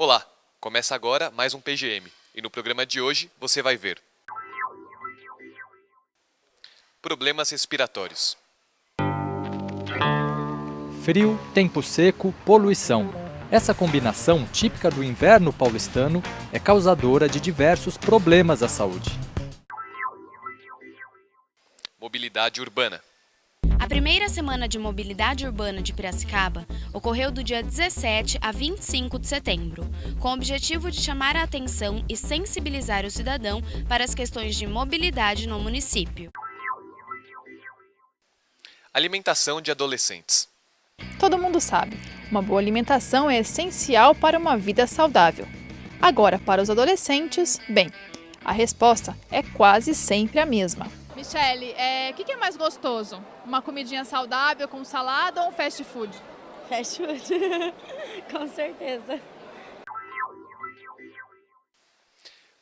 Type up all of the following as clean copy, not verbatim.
Olá, começa agora mais um PGM e no programa de hoje você vai ver problemas respiratórios. Frio, tempo seco, poluição. Essa combinação típica do inverno paulistano é causadora de diversos problemas à saúde. Mobilidade urbana. A primeira semana de mobilidade urbana de Piracicaba ocorreu do dia 17 a 25 de setembro, com o objetivo de chamar a atenção e sensibilizar o cidadão para as questões de mobilidade no município. Alimentação de adolescentes. Todo mundo sabe, uma boa alimentação é essencial para uma vida saudável. Agora, para os adolescentes, bem, a resposta é quase sempre a mesma. Michele, o que é mais gostoso? Uma comidinha saudável com salada ou um fast food? Fast food, com certeza.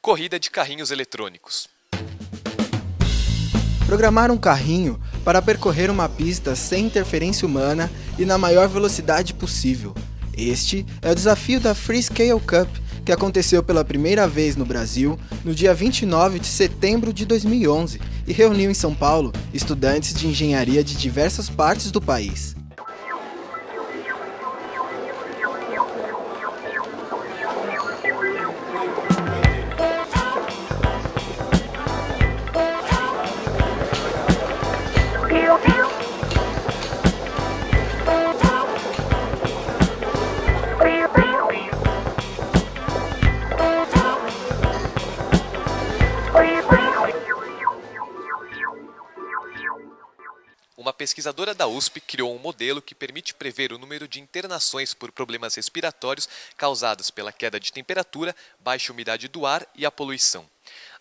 Corrida de carrinhos eletrônicos. Programar um carrinho para percorrer uma pista sem interferência humana e na maior velocidade possível. Este é o desafio da Freescale Cup, que aconteceu pela primeira vez no Brasil no dia 29 de setembro de 2011 e reuniu em São Paulo estudantes de engenharia de diversas partes do país. Uma pesquisadora da USP criou um modelo que permite prever o número de internações por problemas respiratórios causados pela queda de temperatura, baixa umidade do ar e a poluição.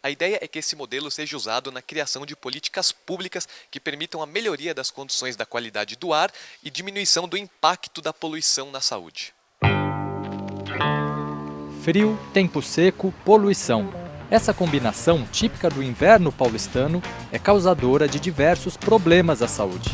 A ideia é que esse modelo seja usado na criação de políticas públicas que permitam a melhoria das condições da qualidade do ar e diminuição do impacto da poluição na saúde. Frio, tempo seco, poluição. Essa combinação típica do inverno paulistano é causadora de diversos problemas à saúde.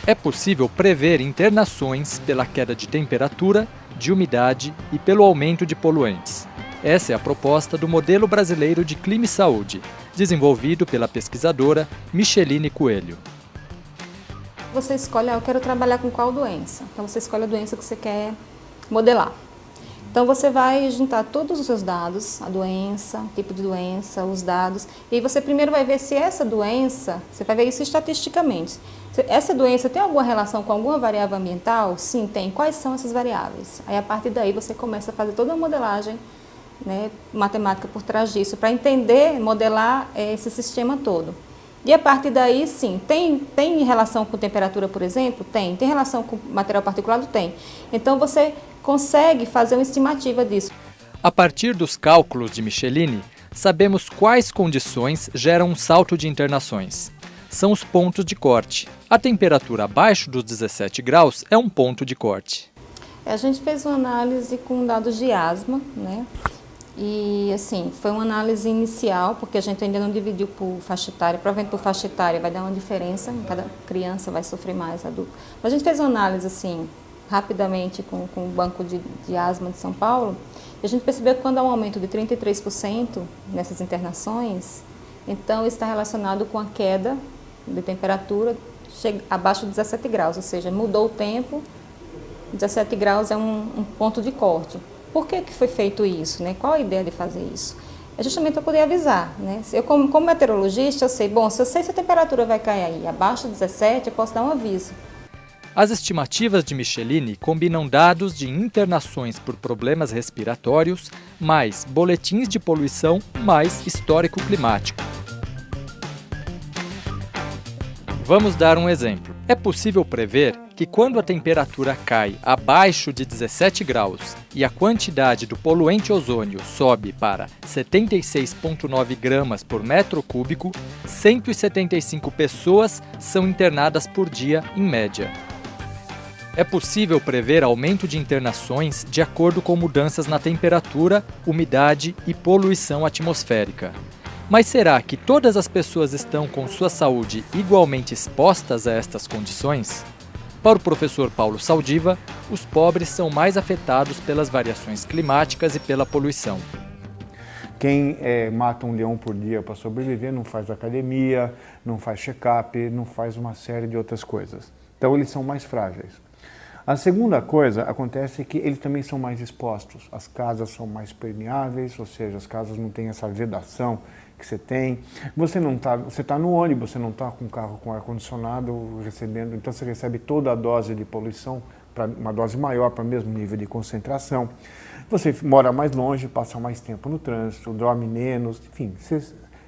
É possível prever internações pela queda de temperatura, de umidade e pelo aumento de poluentes. Essa é a proposta do Modelo Brasileiro de Clima e Saúde, desenvolvido pela pesquisadora Micheline Coelho. Você escolhe, eu quero trabalhar com qual doença. Então você escolhe a doença que você quer modelar. Então você vai juntar todos os seus dados, a doença, tipo de doença, os dados, e aí você primeiro vai ver se essa doença, você vai ver isso estatisticamente. Se essa doença tem alguma relação com alguma variável ambiental? Sim, tem. Quais são essas variáveis? Aí a partir daí você começa a fazer toda uma modelagem, matemática por trás disso, para entender, modelar esse sistema todo. E a partir daí, sim, tem relação com temperatura, por exemplo? Tem relação com material particulado? Tem. Então você consegue fazer uma estimativa disso. A partir dos cálculos de Micheline, sabemos quais condições geram um salto de internações. São os pontos de corte. A temperatura abaixo dos 17 graus é um ponto de corte. A gente fez uma análise com dados de asma, E, assim, foi uma análise inicial, porque a gente ainda não dividiu por faixa etária. Provavelmente por faixa etária vai dar uma diferença, cada criança vai sofrer mais, adulto. Mas a gente fez uma análise, assim, rapidamente com o Banco de Asma de São Paulo, e a gente percebeu que quando há um aumento de 33% nessas internações, então está relacionado com a queda de temperatura abaixo de 17 graus, ou seja, mudou o tempo, 17 graus é um ponto de corte. Por que foi feito isso? Qual a ideia de fazer isso? É justamente para poder avisar. Eu, como meteorologista, eu sei, se eu sei se a temperatura vai cair aí abaixo de 17, eu posso dar um aviso. As estimativas de Micheline combinam dados de internações por problemas respiratórios, mais boletins de poluição, mais histórico climático. Vamos dar um exemplo. É possível prever que quando a temperatura cai abaixo de 17 graus e a quantidade do poluente ozônio sobe para 76,9 gramas por metro cúbico, 175 pessoas são internadas por dia em média. É possível prever aumento de internações de acordo com mudanças na temperatura, umidade e poluição atmosférica. Mas será que todas as pessoas estão com sua saúde igualmente expostas a estas condições? Para o professor Paulo Saldiva, os pobres são mais afetados pelas variações climáticas e pela poluição. Quem mata um leão por dia para sobreviver não faz academia, não faz check-up, não faz uma série de outras coisas. Então eles são mais frágeis. A segunda coisa acontece que eles também são mais expostos. As casas são mais permeáveis, ou seja, as casas não têm essa vedação que você tem. Você está no ônibus, você não está com um carro com ar-condicionado recebendo, então você recebe toda a dose de poluição, uma dose maior para o mesmo nível de concentração. Você mora mais longe, passa mais tempo no trânsito, dorme menos, enfim, você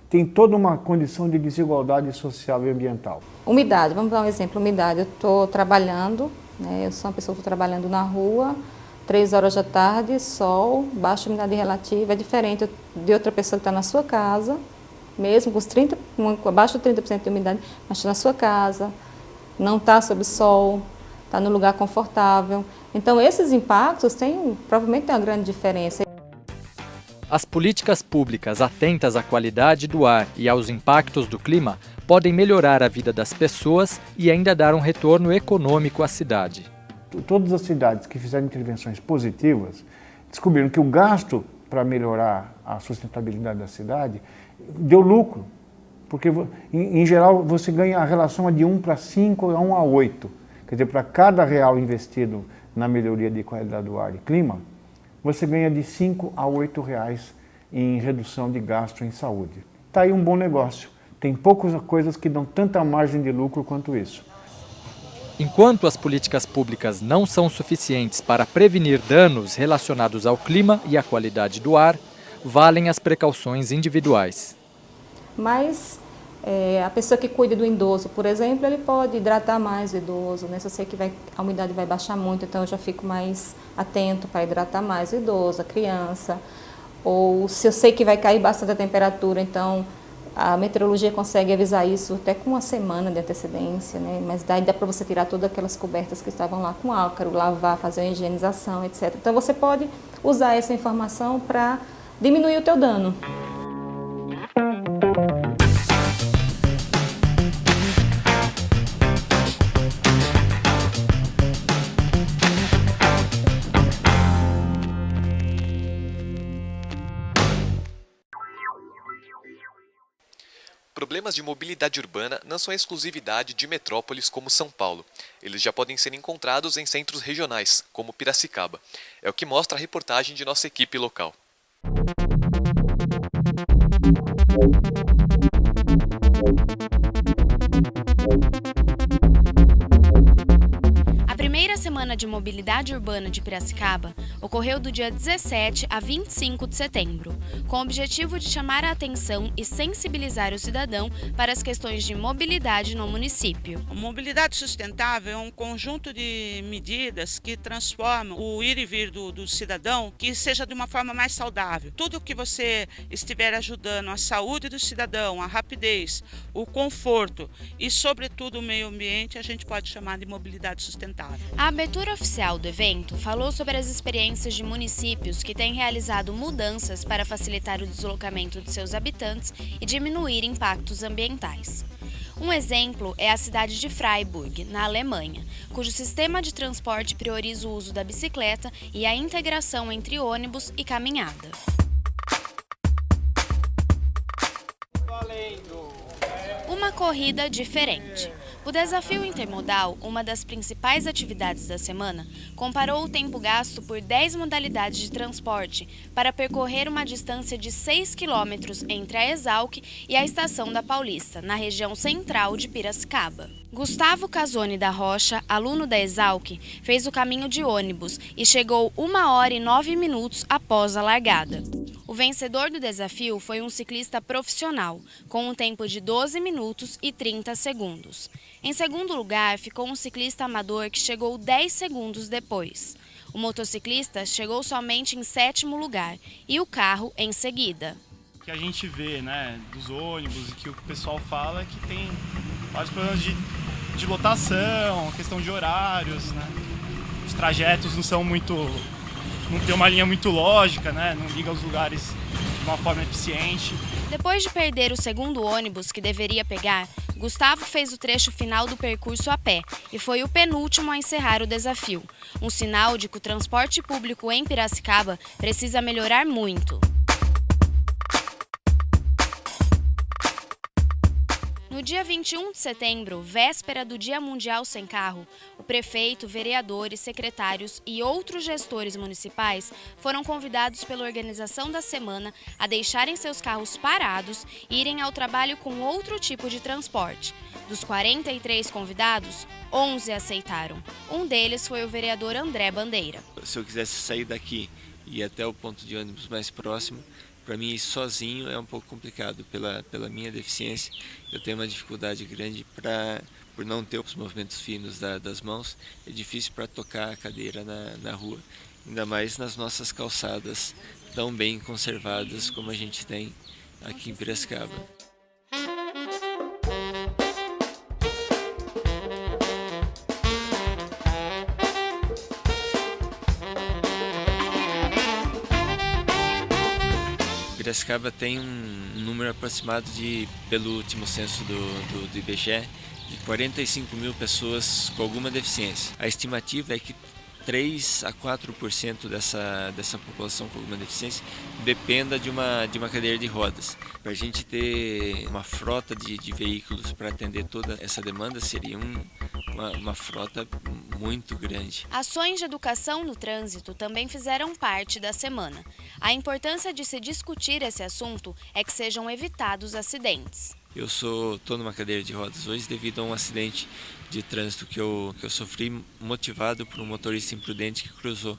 tem toda uma condição de desigualdade social e ambiental. Umidade, vamos dar um exemplo, umidade. Eu estou trabalhando, né, eu sou uma pessoa que estou trabalhando na rua, 3 horas da tarde, sol, baixa umidade relativa, é diferente de outra pessoa que está na sua casa, mesmo com abaixo de 30% de umidade, mas está na sua casa, não está sob sol, está no lugar confortável. Então, esses impactos provavelmente têm uma grande diferença. As políticas públicas atentas à qualidade do ar e aos impactos do clima podem melhorar a vida das pessoas e ainda dar um retorno econômico à cidade. Todas as cidades que fizeram intervenções positivas descobriram que o gasto para melhorar a sustentabilidade da cidade deu lucro, porque em geral você ganha a relação de 1 para 5 a 1 a 8. Quer dizer, para cada real investido na melhoria de qualidade do ar e clima, você ganha de 5 a 8 reais em redução de gasto em saúde. Está aí um bom negócio. Tem poucas coisas que dão tanta margem de lucro quanto isso. Enquanto as políticas públicas não são suficientes para prevenir danos relacionados ao clima e à qualidade do ar, valem as precauções individuais. Mas a pessoa que cuida do idoso, por exemplo, ele pode hidratar mais o idoso, né? Se eu sei que a umidade vai baixar muito, então eu já fico mais atento para hidratar mais o idoso, a criança. Ou se eu sei que vai cair bastante a temperatura, então a meteorologia consegue avisar isso até com 1 semana de antecedência, né? Mas daí dá para você tirar todas aquelas cobertas que estavam lá com álcool, lavar, fazer uma higienização, etc. Então você pode usar essa informação para diminuir o teu dano. Problemas de mobilidade urbana não são exclusividade de metrópoles como São Paulo. Eles já podem ser encontrados em centros regionais, como Piracicaba. É o que mostra a reportagem de nossa equipe local. A primeira semana de mobilidade urbana de Piracicaba ocorreu do dia 17 a 25 de setembro, com o objetivo de chamar a atenção e sensibilizar o cidadão para as questões de mobilidade no município. A mobilidade sustentável é um conjunto de medidas que transformam o ir e vir do cidadão que seja de uma forma mais saudável. Tudo que você estiver ajudando a saúde do cidadão, a rapidez, o conforto e, sobretudo, o meio ambiente, a gente pode chamar de mobilidade sustentável. A abertura oficial do evento falou sobre as experiências de municípios que têm realizado mudanças para facilitar o deslocamento de seus habitantes e diminuir impactos ambientais. Um exemplo é a cidade de Freiburg, na Alemanha, cujo sistema de transporte prioriza o uso da bicicleta e a integração entre ônibus e caminhada. Uma corrida diferente. O Desafio Intermodal, uma das principais atividades da semana, comparou o tempo gasto por 10 modalidades de transporte para percorrer uma distância de 6 quilômetros entre a Exalc e a Estação da Paulista, na região central de Piracicaba. Gustavo Casoni da Rocha, aluno da Exalc, fez o caminho de ônibus e chegou 1 hora e 9 minutos após a largada. O vencedor do desafio foi um ciclista profissional, com um tempo de 12 minutos e 30 segundos. Em segundo lugar, ficou um ciclista amador que chegou 10 segundos depois. O motociclista chegou somente em 7º lugar e o carro em seguida. O que a gente vê, né, dos ônibus e que o pessoal fala é que tem vários problemas de lotação, questão de horários, né? Os trajetos não tem uma linha muito lógica, né? Não liga os lugares de uma forma eficiente. Depois de perder o segundo ônibus que deveria pegar, Gustavo fez o trecho final do percurso a pé e foi o penúltimo a encerrar o desafio. Um sinal de que o transporte público em Piracicaba precisa melhorar muito. No dia 21 de setembro, véspera do Dia Mundial Sem Carro, o prefeito, vereadores, secretários e outros gestores municipais foram convidados pela organização da semana a deixarem seus carros parados e irem ao trabalho com outro tipo de transporte. Dos 43 convidados, 11 aceitaram. Um deles foi o vereador André Bandeira. Se eu quisesse sair daqui e ir até o ponto de ônibus mais próximo, para mim, ir sozinho é um pouco complicado. Pela minha deficiência, eu tenho uma dificuldade grande por não ter os movimentos finos das mãos. É difícil para tocar a cadeira na rua, ainda mais nas nossas calçadas tão bem conservadas como a gente tem aqui em Piracicaba. Piracicaba tem um número aproximado pelo último censo do IBGE, de 45 mil pessoas com alguma deficiência. A estimativa é que 3 a 4% dessa população com alguma deficiência dependa de uma cadeira de rodas. Para a gente ter uma frota de veículos para atender toda essa demanda, seria uma frota muito grande. Ações de educação no trânsito também fizeram parte da semana. A importância de se discutir esse assunto é que sejam evitados acidentes. Eu estou numa cadeira de rodas hoje devido a um acidente de trânsito que eu sofri, motivado por um motorista imprudente que cruzou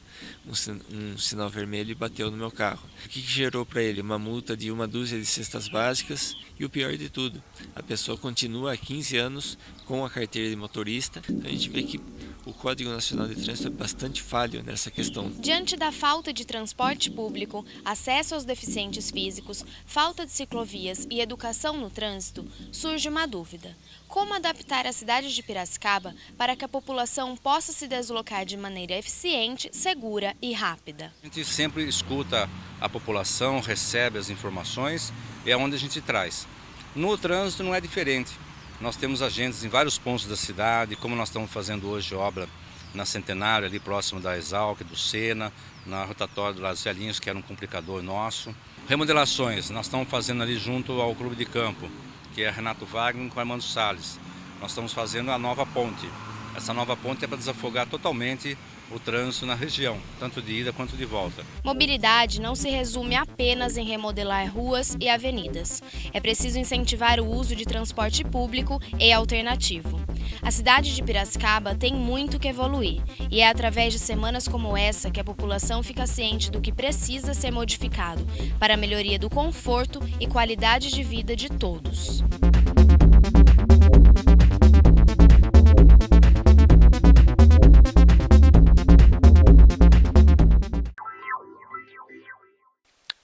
um sinal vermelho e bateu no meu carro. O que gerou para ele? Uma multa de 1 dúzia de cestas básicas e o pior de tudo, a pessoa continua há 15 anos com a carteira de motorista. Então a gente vê que o Código Nacional de Trânsito é bastante falho nessa questão. Diante da falta de transporte público, acesso aos deficientes físicos, falta de ciclovias e educação no trânsito, surge uma dúvida. Como adaptar a cidade de Piracicaba para que a população possa se deslocar de maneira eficiente, segura e rápida? A gente sempre escuta a população, recebe as informações, é onde a gente traz. No trânsito não é diferente. Nós temos agentes em vários pontos da cidade, como nós estamos fazendo hoje obra na Centenário, ali próximo da Exalc, do Sena, na rotatória do Las Velhinhos, que era um complicador nosso. Remodelações, nós estamos fazendo ali junto ao Clube de Campo, que é Renato Wagner com Armando Salles. Nós estamos fazendo a nova ponte. Essa nova ponte é para desafogar totalmente o trânsito na região, tanto de ida quanto de volta. Mobilidade não se resume apenas em remodelar ruas e avenidas. É preciso incentivar o uso de transporte público e alternativo. A cidade de Piracicaba tem muito que evoluir e é através de semanas como essa que a população fica ciente do que precisa ser modificado para a melhoria do conforto e qualidade de vida de todos.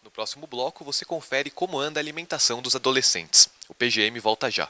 No próximo bloco, você confere como anda a alimentação dos adolescentes. O PGM volta já.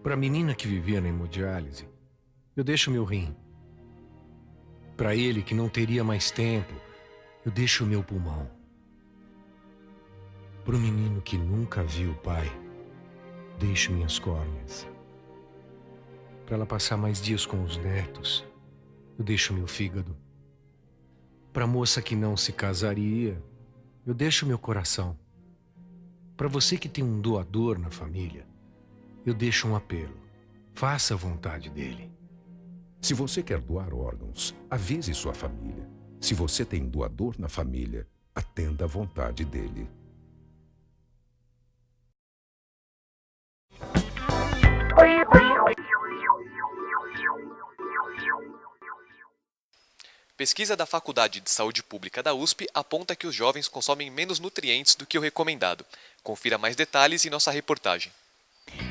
Para a menina que vivia na hemodiálise, eu deixo meu rim. Para ele que não teria mais tempo, eu deixo o meu pulmão. Para o menino que nunca viu o pai, deixo minhas córneas. Para ela passar mais dias com os netos, eu deixo meu fígado. Para a moça que não se casaria, eu deixo meu coração. Para você que tem um doador na família, eu deixo um apelo. Faça a vontade dele. Se você quer doar órgãos, avise sua família. Se você tem doador na família, atenda à vontade dele. Pesquisa da Faculdade de Saúde Pública da USP aponta que os jovens consomem menos nutrientes do que o recomendado. Confira mais detalhes em nossa reportagem.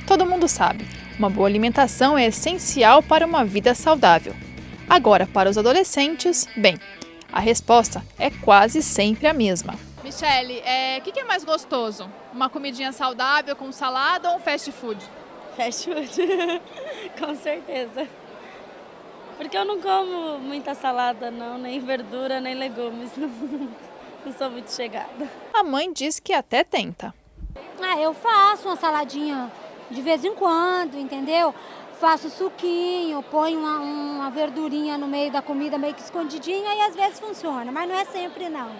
Todo mundo sabe, uma boa alimentação é essencial para uma vida saudável. Agora, para os adolescentes, bem, a resposta é quase sempre a mesma. Michele, o que é mais gostoso? Uma comidinha saudável com salada ou um fast food? Fast food, com certeza. Porque eu não como muita salada não, nem verdura, nem legumes. Não sou muito chegada. A mãe diz que até tenta. Eu faço uma saladinha de vez em quando, entendeu? Faço suquinho, ponho uma verdurinha no meio da comida meio que escondidinha e às vezes funciona, mas não é sempre não.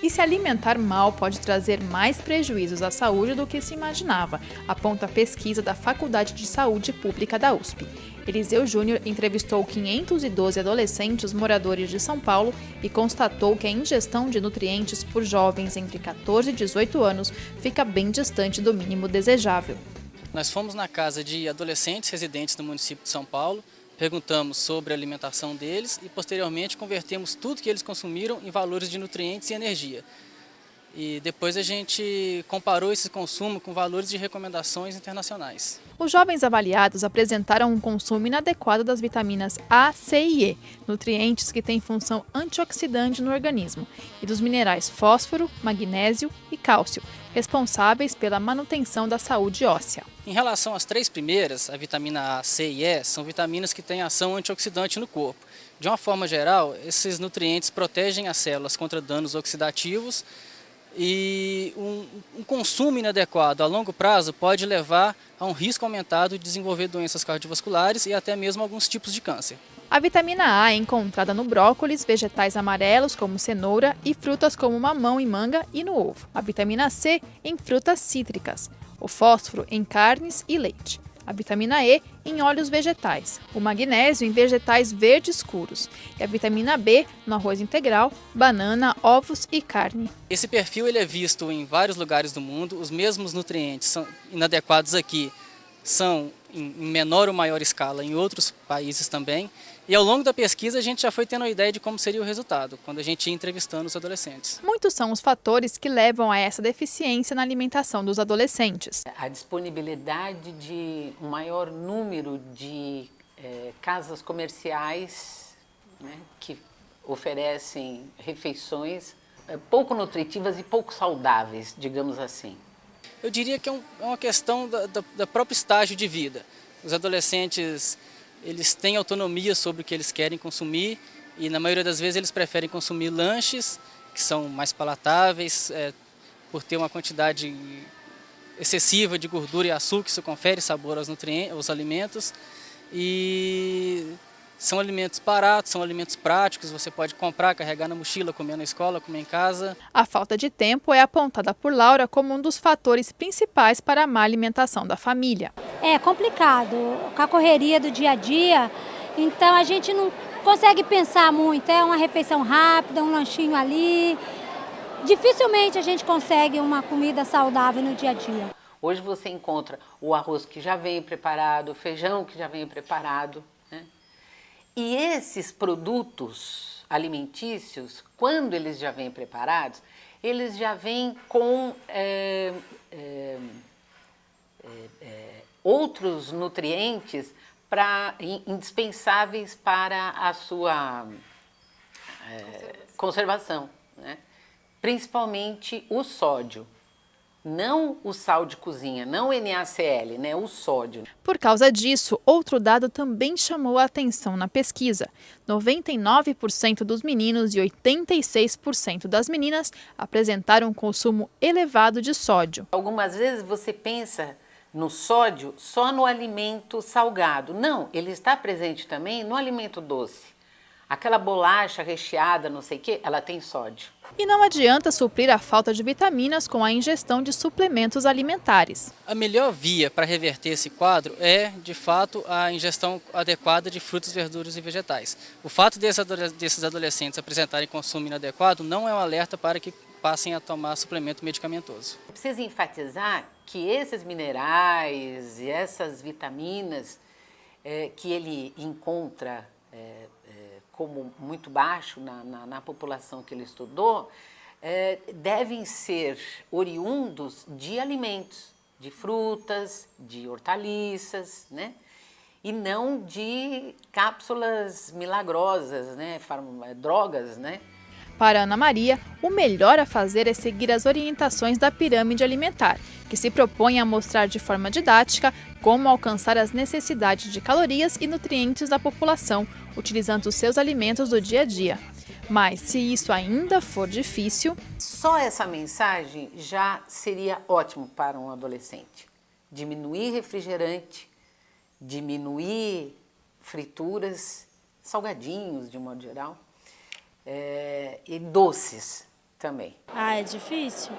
E se alimentar mal pode trazer mais prejuízos à saúde do que se imaginava, aponta a pesquisa da Faculdade de Saúde Pública da USP. Eliseu Júnior entrevistou 512 adolescentes moradores de São Paulo e constatou que a ingestão de nutrientes por jovens entre 14 e 18 anos fica bem distante do mínimo desejável. Nós fomos na casa de adolescentes residentes do município de São Paulo, perguntamos sobre a alimentação deles e posteriormente convertemos tudo que eles consumiram em valores de nutrientes e energia. E depois a gente comparou esse consumo com valores de recomendações internacionais. Os jovens avaliados apresentaram um consumo inadequado das vitaminas A, C e E, nutrientes que têm função antioxidante no organismo, e dos minerais fósforo, magnésio e cálcio, responsáveis pela manutenção da saúde óssea. Em relação às três primeiras, a vitamina A, C e E, são vitaminas que têm ação antioxidante no corpo. De uma forma geral, esses nutrientes protegem as células contra danos oxidativos e um consumo inadequado a longo prazo pode levar a um risco aumentado de desenvolver doenças cardiovasculares e até mesmo alguns tipos de câncer. A vitamina A é encontrada no brócolis, vegetais amarelos como cenoura e frutas como mamão e manga e no ovo. A vitamina C em frutas cítricas, o fósforo em carnes e leite. A vitamina E em óleos vegetais, o magnésio em vegetais verdes escuros e a vitamina B no arroz integral, banana, ovos e carne. Esse perfil ele é visto em vários lugares do mundo, os mesmos nutrientes são inadequados aqui, são em menor ou maior escala em outros países também. E ao longo da pesquisa a gente já foi tendo a ideia de como seria o resultado, quando a gente ia entrevistando os adolescentes. Muitos são os fatores que levam a essa deficiência na alimentação dos adolescentes. A disponibilidade de um maior número de casas comerciais, né, que oferecem refeições pouco nutritivas e pouco saudáveis, digamos assim. Eu diria que é uma questão da próprio estágio de vida. Os adolescentes eles têm autonomia sobre o que eles querem consumir e na maioria das vezes eles preferem consumir lanches que são mais palatáveis, por ter uma quantidade excessiva de gordura e açúcar, isso confere sabor aos alimentos. E são alimentos baratos, são alimentos práticos, você pode comprar, carregar na mochila, comer na escola, comer em casa. A falta de tempo é apontada por Laura como um dos fatores principais para a má alimentação da família. É complicado, com a correria do dia a dia, então a gente não consegue pensar muito, é uma refeição rápida, um lanchinho ali. Dificilmente a gente consegue uma comida saudável no dia a dia. Hoje você encontra o arroz que já vem preparado, o feijão que já vem preparado, né? E esses produtos alimentícios, quando eles já vêm preparados, eles já vêm com outros nutrientes indispensáveis para a sua conservação, né? Principalmente o sódio. Não o sal de cozinha, não o NaCl, né, o sódio. Por causa disso, outro dado também chamou a atenção na pesquisa. 99% dos meninos e 86% das meninas apresentaram um consumo elevado de sódio. Algumas vezes você pensa no sódio só no alimento salgado. Não, ele está presente também no alimento doce. Aquela bolacha recheada, não sei o que, ela tem sódio. E não adianta suprir a falta de vitaminas com a ingestão de suplementos alimentares. A melhor via para reverter esse quadro é, de fato, a ingestão adequada de frutas, verduras e vegetais. O fato desses adolescentes apresentarem consumo inadequado não é um alerta para que passem a tomar suplemento medicamentoso. Precisa enfatizar que esses minerais e essas vitaminas que ele encontra como muito baixo na população que ele estudou, devem ser oriundos de alimentos, de frutas, de hortaliças, né? E não de cápsulas milagrosas, né? Drogas, né? Para Ana Maria, o melhor a fazer é seguir as orientações da pirâmide alimentar, que se propõe a mostrar de forma didática como alcançar as necessidades de calorias e nutrientes da população, utilizando os seus alimentos do dia a dia. Mas, se isso ainda for difícil... Só essa mensagem já seria ótimo para um adolescente. Diminuir refrigerante, diminuir frituras, salgadinhos de um modo geral, e doces também. É difícil?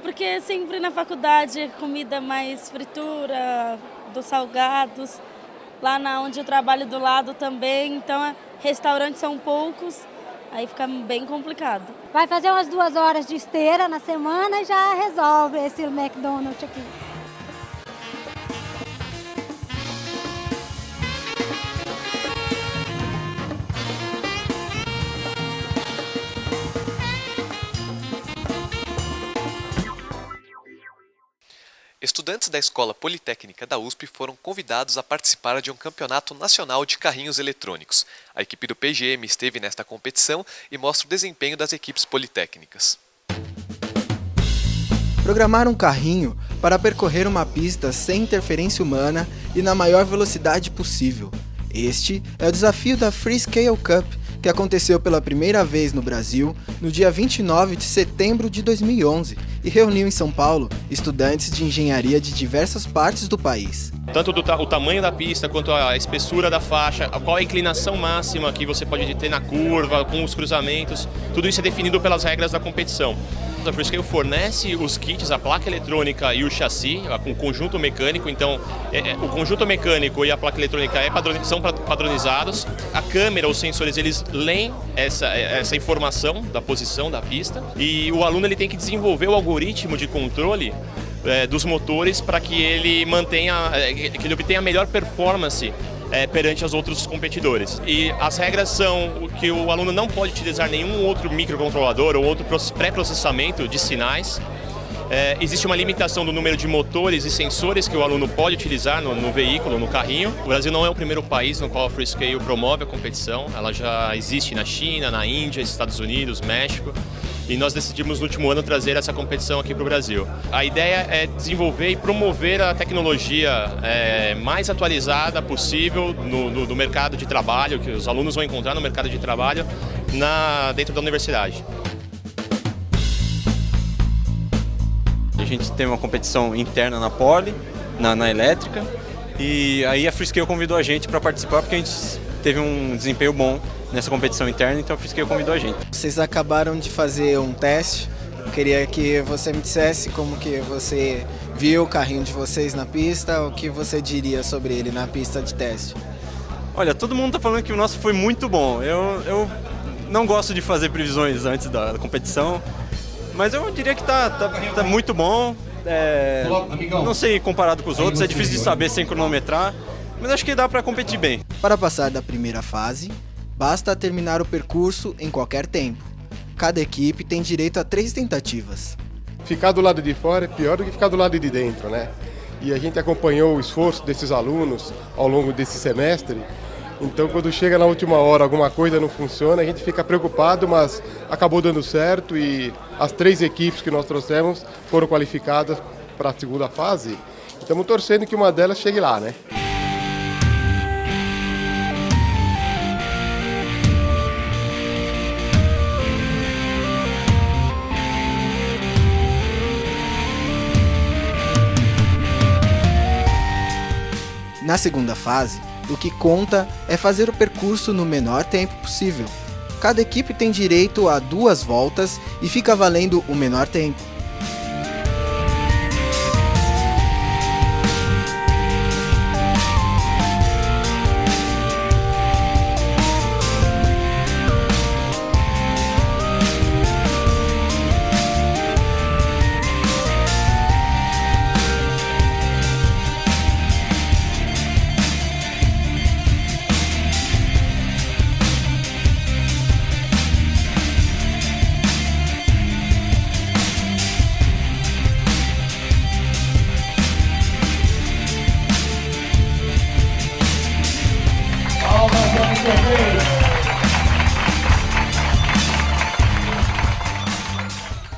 Porque sempre na faculdade comida mais fritura, dos salgados, lá onde eu trabalho do lado também, então restaurantes são poucos, aí fica bem complicado. Vai fazer umas 2 horas de esteira na semana e já resolve esse McDonald's aqui. Estudantes da Escola Politécnica da USP foram convidados a participar de um campeonato nacional de carrinhos eletrônicos. A equipe do PGM esteve nesta competição e mostra o desempenho das equipes politécnicas. Programar um carrinho para percorrer uma pista sem interferência humana e na maior velocidade possível. Este é o desafio da Freescale Cup, que aconteceu pela primeira vez no Brasil no dia 29 de setembro de 2011 e reuniu em São Paulo estudantes de engenharia de diversas partes do país. Tanto o tamanho da pista, quanto a espessura da faixa, qual a inclinação máxima que você pode ter na curva, com os cruzamentos, tudo isso é definido pelas regras da competição. A Freescale fornece os kits, a placa eletrônica e o chassi, com o conjunto mecânico, então o conjunto mecânico e a placa eletrônica são padronizados. A câmera, os sensores, eles leem essa informação da posição da pista e o aluno ele tem que desenvolver o algoritmo de controle dos motores para que ele obtenha a melhor performance perante os outros competidores. E as regras são que o aluno não pode utilizar nenhum outro microcontrolador ou outro pré-processamento de sinais. Existe uma limitação do número de motores e sensores que o aluno pode utilizar no veículo, no carrinho. O Brasil não é o primeiro país no qual a Freescale promove a competição. Ela já existe na China, na Índia, Estados Unidos, México. E nós decidimos no último ano trazer essa competição aqui para o Brasil. A ideia é desenvolver e promover a tecnologia mais atualizada possível no mercado de trabalho, que os alunos vão encontrar no mercado de trabalho dentro da universidade. A gente tem uma competição interna na Poli, na elétrica, e aí a Freescale convidou a gente para participar porque a gente teve um desempenho bom nessa competição interna, então a Freescale convidou a gente. Vocês acabaram de fazer um teste, eu queria que você me dissesse como que você viu o carrinho de vocês na pista, o que você diria sobre ele na pista de teste. Olha, todo mundo está falando que o nosso foi muito bom. Eu não gosto de fazer previsões antes da competição, mas eu diria que tá muito bom. Não sei comparado com os outros, é difícil de saber sem cronometrar, mas acho que dá para competir bem. Para passar da primeira fase, basta terminar o percurso em qualquer tempo. Cada equipe tem direito a 3 tentativas. Ficar do lado de fora é pior do que ficar do lado de dentro, né? E a gente acompanhou o esforço desses alunos ao longo desse semestre. Então, quando chega na última hora alguma coisa não funciona, a gente fica preocupado, mas acabou dando certo e as 3 equipes que nós trouxemos foram qualificadas para a segunda fase. Estamos torcendo que uma delas chegue lá, né? Na segunda fase, o que conta é fazer o percurso no menor tempo possível. Cada equipe tem direito a 2 voltas e fica valendo o menor tempo.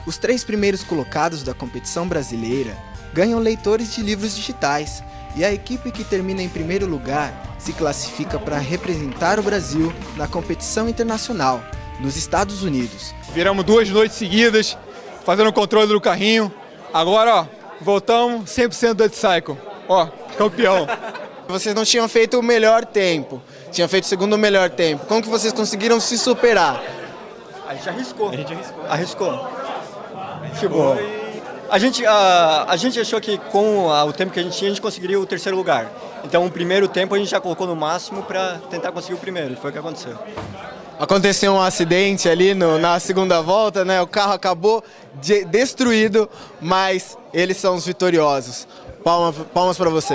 Os 3 primeiros colocados da competição brasileira ganham leitores de livros digitais e a equipe que termina em primeiro lugar se classifica para representar o Brasil na competição internacional, nos Estados Unidos. Viramos 2 noites seguidas, fazendo o controle do carrinho. Agora, ó, voltamos 100% do cycle. Ó, campeão. Vocês não tinham feito o melhor tempo, tinham feito o segundo melhor tempo. Como que vocês conseguiram se superar? A gente arriscou. Arriscou. Tipo, a gente achou que com o tempo que a gente tinha, a gente conseguiria o terceiro lugar. Então, o primeiro tempo a gente já colocou no máximo para tentar conseguir o primeiro. Foi o que aconteceu. Aconteceu um acidente ali na segunda volta, né? O carro acabou destruído, mas eles são os vitoriosos. Palmas para você.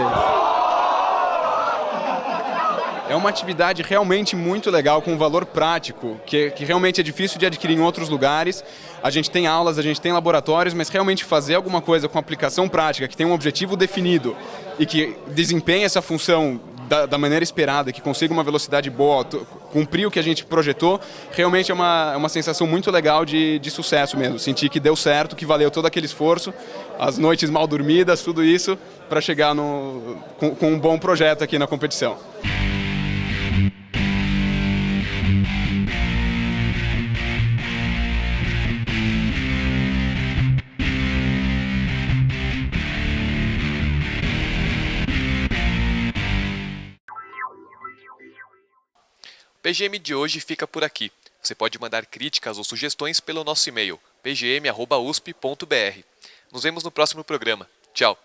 É uma atividade realmente muito legal, com um valor prático, que realmente é difícil de adquirir em outros lugares. A gente tem aulas, a gente tem laboratórios, mas realmente fazer alguma coisa com aplicação prática, que tem um objetivo definido e que desempenha essa função da maneira esperada, que consiga uma velocidade boa, cumprir o que a gente projetou, realmente é uma sensação muito legal de sucesso mesmo. Sentir que deu certo, que valeu todo aquele esforço, as noites mal dormidas, tudo isso, para chegar com um bom projeto aqui na competição. O PGM de hoje fica por aqui. Você pode mandar críticas ou sugestões pelo nosso e-mail, pgm@usp.br. Nos vemos no próximo programa. Tchau!